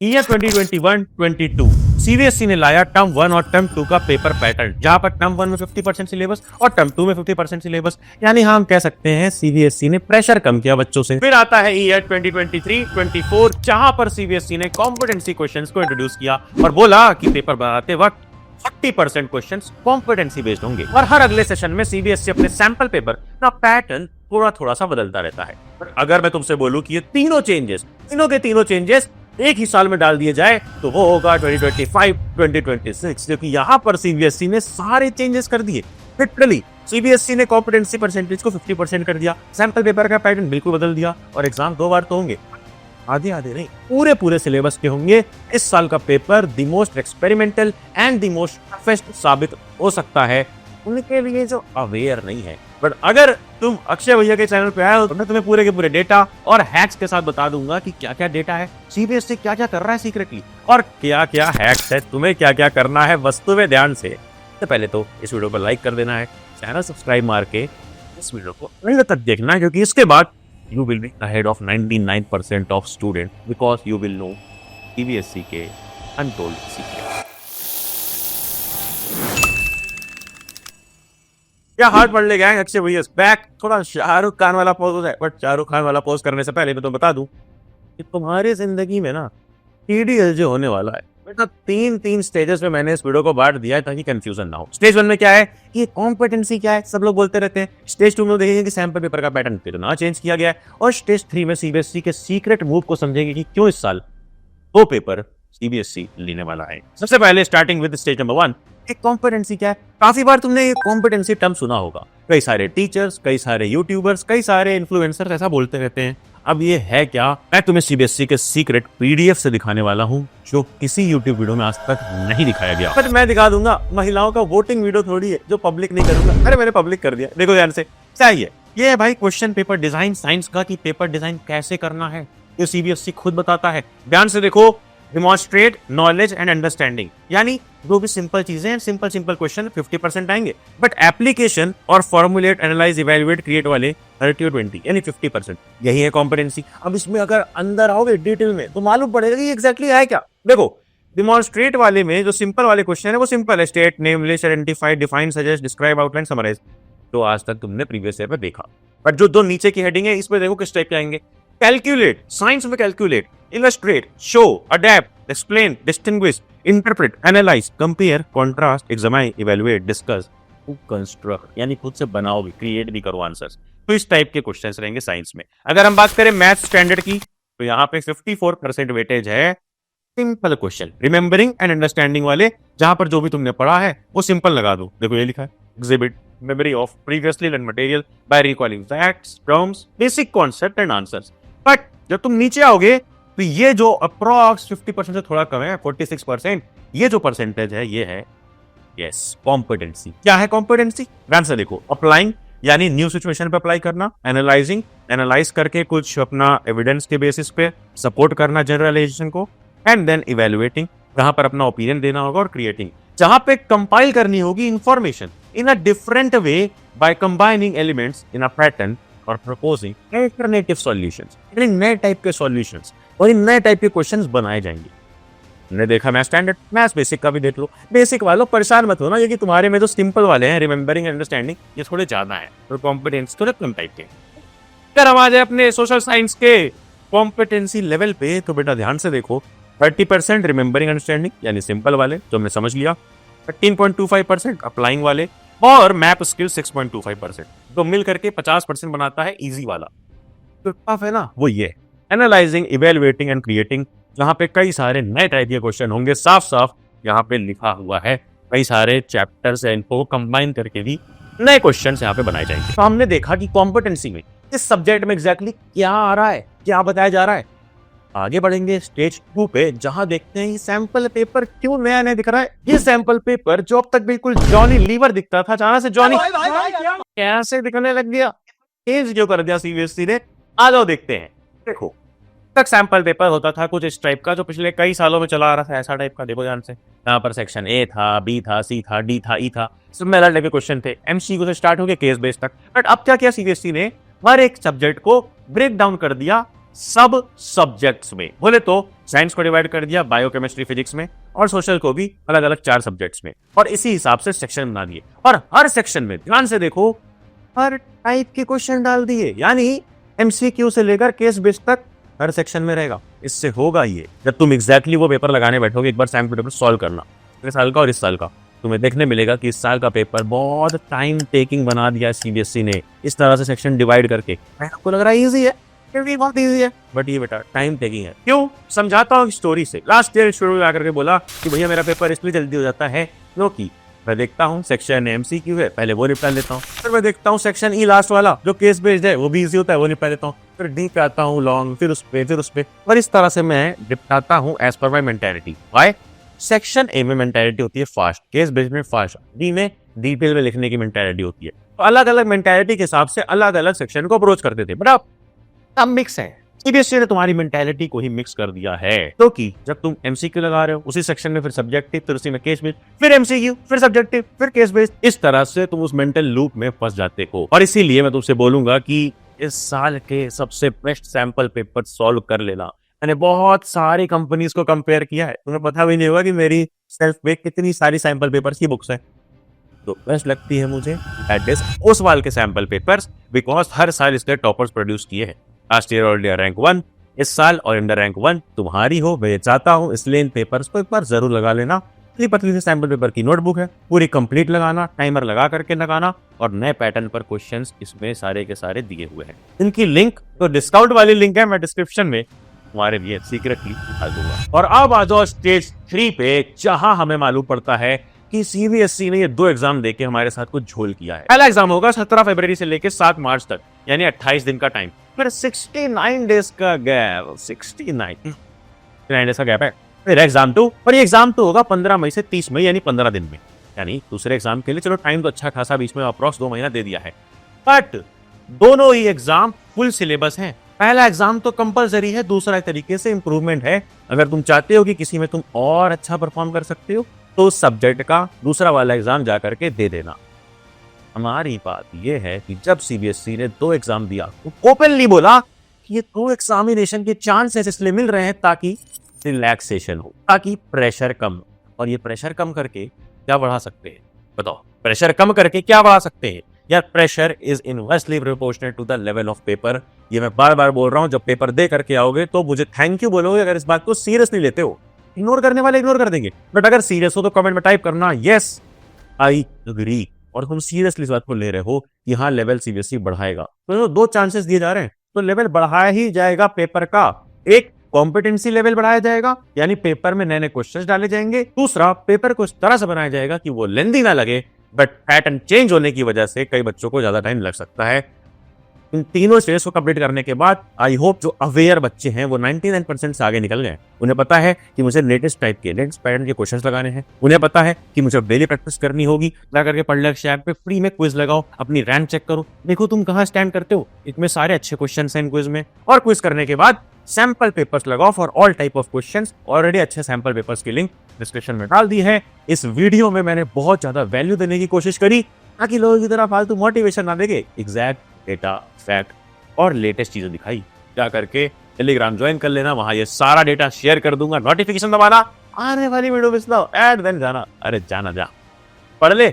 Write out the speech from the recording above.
Year 2021-22 CBSE ने लाया term 1 और टर्म 2 का पेपर पैटर्न, जहां पर टर्म 1 में 50% सिलेबस और टर्म 2 में 50% सिलेबस, यानी हम कह सकते हैं सीबीएसई ने प्रेशर कम किया बच्चों से। फिर आता है ईयर 2023-24, जहां पर सीबीएसई ने कॉम्पिटेंसी क्वेश्चंस को इंट्रोड्यूस किया और बोला कि पेपर बनाते वक्त 40% क्वेश्चंस कॉम्पिटेंसी बेस्ड होंगे और हर अगले सेशन में सीबीएसई अपने सैंपल पेपर का पैटर्न थोड़ा थोड़ा सा बदलता रहता है। पर अगर मैं तुमसे बोलूं कि ये तीनों के तीनों चेंजेस एक ही साल में डाल दिए जाए तो वो होगा 2025-2026, क्योंकि यहाँ पर सीबीएसई ने सारे चेंजेस कर दिए। लिटरली सीबीएसई ने कॉम्पिटेंसी परसेंटेज को 50% कर दिया, सैंपल पेपर का पैटर्न बिल्कुल बदल दिया और एग्जाम 2 बार तो होंगे, आधे नहीं, पूरे सिलेबस के होंगे। इस साल का paper the most experimental and the most toughest साबित हो सकता है उनके लिए जो अवेयर नहीं है। बट अगर तुम अक्षय भैया के चैनल पे आए हो तो मैं तुम्हें पूरे के पूरे डेटा और हैक्स के साथ बता दूंगा कि क्या क्या डेटा है, सीबीएसई क्या क्या कर रहा है सीक्रेटली और क्या क्या हैक्स है, तुम्हें क्या क्या करना है वस्तु में ध्यान से। तो पहले तो इस वीडियो को लाइक कर देना है, चैनल सब्सक्राइब मार के इस वीडियो को अंत तक देखना है, क्योंकि इसके बाद you will be ahead of 99% of students because you will know CBSE के untold secret। क्या हार्ड पढ़ ले गए अक्षय भैया बैक। थोड़ा शाहरुख खान वाला पोज हो जाए, बट शाहरुख खान वाला पोज करने से पहले मैं तो बता दूं कि तुम्हारी जिंदगी में ना TDLJ होने वाला है बेटा। तीन स्टेजेस में मैंने इस वीडियो को बांट दिया है ताकि कंफ्यूजन ना हो। स्टेज 1 में क्या है कि कॉम्पिटेंसी क्या है, सब लोग बोलते रहते हैं। स्टेज 2 में देखेंगे कि सैंपल पेपर का पैटर्न कितना चेंज किया गया है, और स्टेज 3 में सीबीएसई के सीक्रेट मूव को समझेंगे कि क्यों इस साल वो पेपर सीबीएसई लेने वाला है। सबसे पहले स्टार्टिंग विद स्टेज नंबर 1, एक कॉम्पिटेंसी क्या है। काफी बार तुमने ये कॉम्पिटेंसी टर्म सुना होगा, कई सारे टीचर्स, कई सारे यूट्यूबर्स, कई सारे इन्फ्लुएंसर्स ऐसा बोलते रहते हैं। अब ये है क्या, मैं तुम्हें सीबीएसई के सीक्रेट पीडीएफ से दिखाने वाला हूं, जो किसी यूट्यूब वीडियो में आज तक नहीं दिखाया गया। पर मैं दिखा दूंगा, महिलाओं का वोटिंग वीडियो थोड़ी है जो पब्लिक नहीं करूंगा। अरे मैंने पब्लिक कर दिया, देखो ध्यान से। क्या ये है भाई क्वेश्चन पेपर डिजाइन साइंस का, कि पेपर डिजाइन कैसे करना है ये सीबीएसई खुद बताता है। ध्यान से देखो, डिमॉन्स्ट्रेट नॉलेज एंड अंडरस्टैंडिंग, यानी जो भी सिंपल चीजें हैं, सिंपल डिक्वेशन 50% आएंगे, बट एप्लीकेशन और फॉर्मुलेट, एनालाइज, इवैल्यूएट, क्रिएट वाले 30 और 20 यानी 50%। यही है कॉम्पिटेंसी। अब इसमें अगर अंदर आओगे डिटेल में तो मालूम पड़ेगा कि एग्जैक्टली है क्या। देखो डिमॉन्स्ट्रेट वाले में जो सिंपल वाले क्वेश्चन है वो सिंपल है, state, name, list, identify, define, suggest, describe, outline, summarise, जो आज तक तुमने प्रीवियस ईयर में देखा। बट जो दो नीचे की हेडिंग है इसमें देखो किस टाइप के आएंगे। कैलकुलेट, साइंस में calculate, illustrate, show, adapt, explain, distinguish, interpret, analyse, compare, contrast, examine, evaluate, discuss, construct, यानी खुद से बनाओ भी, क्रिएट भी करो आंसर्स। तो इस टाइप के क्वेश्चंस रहेंगे साइंस में। अगर हम बात करें मैथ स्टैंडर्ड की तो यहाँ पे 54% वेटेज है simple question, remembering and understanding वाले, जहां पर जो भी तुमने पढ़ा है वो सिंपल लगा दो। देखो ये लिखा है, exhibit memory of previously learn material by recalling facts, terms, basic concept and answers. But जब तुम नीचे आओगे तो ये जो अप्रॉक्स 50% से थोड़ा कम है, 46%, ये जो परसेंटेज है ये है यस कॉम्पिटेंसी। क्या है कॉम्पिटेंसी? ध्यान से देखो, अप्लाइंग यानी न्यू सिचुएशन पे अप्लाई करना, एनालाइजिंग, एनालाइज करके कुछ अपना एविडेंस के बेसिस पे सपोर्ट करना जनरलाइजेशन को, एंड देन इवैल्यूएटिंग, जहां पर अपना ओपिनियन देना होगा, और क्रिएटिंग, जहां पे कंपाइल करनी होगी information in a different way by combining elements in a pattern और प्रपोजिंग अल्टरनेटिव सॉल्यूशंस, यानी नए टाइप के सॉल्यूशंस और इन नए टाइप के क्वेश्चंस बनाए जाएंगे। हमने देखा मैथ स्टैंडर्ड, मैथ बेसिक का भी देख लो। बेसिक वालों परेशान मत हो ना, क्योंकि तुम्हारे में जो सिंपल वाले हैं, रिमेंबरिंग एंड अंडरस्टैंडिंग, ये थोड़े ज्यादा है, तो कॉम्पिटेंस थोड़े कम टाइप के। अगर हम आ जाए अपने सोशल साइंस के कॉम्पिटेंसी लेवल पे तो बेटा ध्यान से देखो, 30% रिमेंबरिंग अंडरस्टैंडिंग यानी सिंपल वाले जो हमने समझ लिया, 13.25% अप्लाइंग वाले, और मैप स्किल 6.25%, तो मिल करके 50% बनाता है इजी वाला। तो टफ है ना वो ये एनालाइजिंग, इवैल्यूएटिंग एंड क्रिएटिंग, जहां पे कई सारे नए टाइप के क्वेश्चन होंगे। साफ साफ यहाँ पे लिखा हुआ है, कई सारे चैप्टर्स है, इनको कंबाइन करके भी नए क्वेश्चंस यहाँ पे बनाए जाएंगे। तो हमने देखा कि कॉम्पिटेंसी में इस सब्जेक्ट में एग्जैक्टली क्या आ रहा है, क्या बताया जा रहा है। आगे बढ़ेंगे स्टेज 2 पे, जहां देखते हैं ये सैंपल पेपर क्यों नया दिख रहा है। ये सैंपल पेपर जो अब तक बिल्कुल जॉनी लीवर दिखता था, अचानक से जॉनी कैसे दिखने लग गया, चेंज क्यों कर दिया सीबीएसई ने। आ जाओ देखते हैं। देखो तक सैंपल पेपर होता था कुछ इस टाइप का, जो पिछले कई सालों में चला आ रहा था, ऐसा टाइप का। देखो ध्यान से, यहाँ पर सेक्शन ए था, बी था, सी था, डी था, ई था, सिमिलर टाइप के क्वेश्चन थे, एमसीक्यू से स्टार्ट हो गए केस बेस तक। बट अब क्या किया सीबीएसई ने, हर एक सब्जेक्ट को ब्रेक डाउन कर दिया सब सब्जेक्ट्स में। बोले तो साइंस को डिवाइड कर दिया बायो, केमिस्ट्री, फिजिक्स में, और सोशल को भी अलग अलग 4 सब्जेक्ट्स में, और इसी हिसाब से सेक्शन बना दिए। और हर सेक्शन में ध्यान से देखो, हर टाइप के क्वेश्चन डाल दिए, यानी एमसीक्यू से लेकर केस बेस्ड तक हर सेक्शन में रहेगा। इससे होगा ये, जब तुम एग्जैक्टली वो पेपर लगाने बैठोगे, एक बार सैम्पल पेपर सॉल्व करना, इस साल का और इस साल का, तुम्हें देखने मिलेगा कि इस साल का पेपर बहुत टाइम टेकिंग बना दिया सीबीएसई ने, इस तरह से सेक्शन डिवाइड करके। आपको लग रहा है इजी है, क्योंकि बहुत इजी है, बट ये बेटा टाइम टेकिंग है। क्यों? समझाता हूँ स्टोरी से। लास्ट ईयर शुरू में आकर के बोला कि भैया मेरा पेपर इसलिए जल्दी हो जाता है क्योंकि मैं देखता हूँ सेक्शन एमसीक्यू है, पहले वो निपटा लेता हूँ, फिर मैं देखता हूँ सेक्शन ई लास्ट वाला जो केस बेस्ड है, वो भी इजी होता है, वो निपटा लेता हूँ, फिर डी पे आता हूँ लॉन्ग, फिर उस पे, और इस तरह से मैं निपटाता हूँ as per my mentality. Why? Section A में मेंटेलिटी होती है फास्ट, केस बेस्ड में फास्ट, डी में डिटेल में लिखने की मेंटेलिटी होती है। तो अलग अलग मेंटेलिटी के हिसाब से अलग अलग सेक्शन को अप्रोच करते थे, बट अब मिक्स है। सीबीएसई ने तुम्हारी मेंटेलिटी को ही मिक्स कर दिया है, क्योंकि जब तुम एमसीक्यू लगा रहे हो उसी सेक्शन में फिर सब्जेक्टिव, फिर उसी में केस बेस्ड, फिर एमसीक्यू, फिर सब्जेक्टिव, फिर केस बेस्ड, इस तरह से तुम उस मेंटल लूप में फंस जाते हो। और इसीलिए मैं तुमसे बोलूंगा कि इस साल के सबसे बेस्ट सैंपल पेपर सॉल्व कर लेना। मैंने बहुत सारी कंपनीज को कंपेयर किया है, तुम्हें पता भी नहीं होगा कि मेरी सेल्फ पे कितनी सारी सैंपल पेपर्स की बुक्स है। तो बेस्ट लगती है मुझे दैट इज उस साल के सैंपल पेपर्स, बिकॉज हर साल इसने टॉपर्स प्रोड्यूस किए हैं। Last year all India rank 1, इस साल ऑल इंडिया रैंक 1 तुम्हारी हो, मैं चाहता हूं, इसलिए इन पेपर्स को एक बार जरूर लगा लेना। पतली पतली से सैंपल पेपर की नोटबुक है, पूरी कंप्लीट लगाना, टाइमर लगा करके लगाना, और नए पैटर्न पर क्वेश्चंस इसमें सारे के सारे दिए हुए हैं। इनकी लिंक तो डिस्काउंट वाली लिंक है, मैं डिस्क्रिप्शन में तुम्हारे लिए सीक्रेटली डाल दूंगा। और अब आ जाओ स्टेज 3 पे, जहां हमें मालूम पड़ता है कि सीबीएसई ने ये 2 एग्जाम देके हमारे साथ कुछ झोल किया है। पहला एग्जाम होगा 17 फरवरी से लेकर 7 मार्च तक, यानी 28 दिन का टाइम, फिर 69 डेज का गैप, 69 डेज का गैप है, फिर एग्जाम 2, और ये एग्जाम 2 होगा 15 मई से 30 मई, यानी 15 दिन में। यानी दूसरे एग्जाम के लिए चलो टाइम तो अच्छा खासा बीच में अप्रॉक्स 2 महीना दे दिया है, बट दोनों ही एग्जाम फुल सिलेबस है। पहला एग्जाम तो कंपलसरी है, दूसरा एक तरीके से इंप्रूवमेंट है। अगर तुम चाहते हो कि किसी में तुम और अच्छा परफॉर्म कर सकते हो, तो उस सब्जेक्ट का दूसरा वाला एग्जाम जा करके दे देना। हमारी बात यह है कि जब सीबीएसई ने 2 एग्जाम दिया तो ओपनली बोला कि ये 2 एग्जामिनेशन के चांसेस इसलिए मिल रहे हैं ताकि रिलैक्सेशन हो, ताकि प्रेशर कम हो। और ये प्रेशर कम करके क्या बढ़ा सकते हैं? बताओ, प्रेशर कम करके क्या बढ़ा सकते हैं? यार, pressure is inversely proportional to the level of paper. ये मैं बार बार बोल रहा हूं, जब पेपर दे करके आओगे तो मुझे थैंक यू बोलोगे अगर इस बात को सीरियसली लेते हो। इग्नोर करने वाले इग्नोर कर देंगे, बट अगर सीरियस हो तो कमेंट में टाइप करना यस आई एग्री, और तुम सीरियसली इस बात को ले रहे हो कि हाँ लेवल सीबीएसई बढ़ाएगा। तो 2 चांसेस दिए जा रहे हैं, तो लेवल बढ़ाया ही जाएगा पेपर का। एक, कॉम्पिटेंसी लेवल बढ़ाया जाएगा, यानी पेपर में नए नए क्वेश्चंस डाले जाएंगे। दूसरा, पेपर को इस तरह से बनाया जाएगा कि वो लेंदी ना लगे, बट पैटर्न चेंज होने की वजह से कई बच्चों को ज्यादा टाइम लग सकता है। इन तीनों स्टेज को कंप्लीट करने के बाद आई होप जो अवेयर बच्चे हैं वो 99% से आगे निकल गए। उन्हें पता है कि मुझे लेटेस्ट टाइप के, लेटेस्ट पैटर्न के क्वेश्चंस लगाने हैं। उन्हें पता है कि मुझे डेली प्रैक्टिस करनी होगी। जा करके पढ़लेक्स ऐप पे फ्री में क्विज लगाओ, अपनी रैंक चेक करो, देखो तुम कहाँ स्टैंड करते हो। इसमें सारे अच्छे क्वेश्चंस हैं इन क्विज में, और क्विज करने के बाद सैंपल पेपर्स लगाओ for all type of questions. Already अच्छे सैंपल पेपर्स की लिंक डिस्क्रिप्शन में डाल दी है। इस वीडियो में मैंने बहुत ज्यादा वैल्यू देने की कोशिश करी ताकि लोगों की तरह फालतू मोटिवेशन ना देगे, एग्जैक्ट डेटा, फैक्ट और लेटेस्ट चीजें दिखाई। जा करके टेलीग्राम ज्वाइन कर लेना, वहां ये सारा डेटा शेयर कर दूंगा। नोटिफिकेशन दबाना, आने वाली वीडियो मिस ना हो, एड देन जाना। अरे जाना, जा पढ़ ले।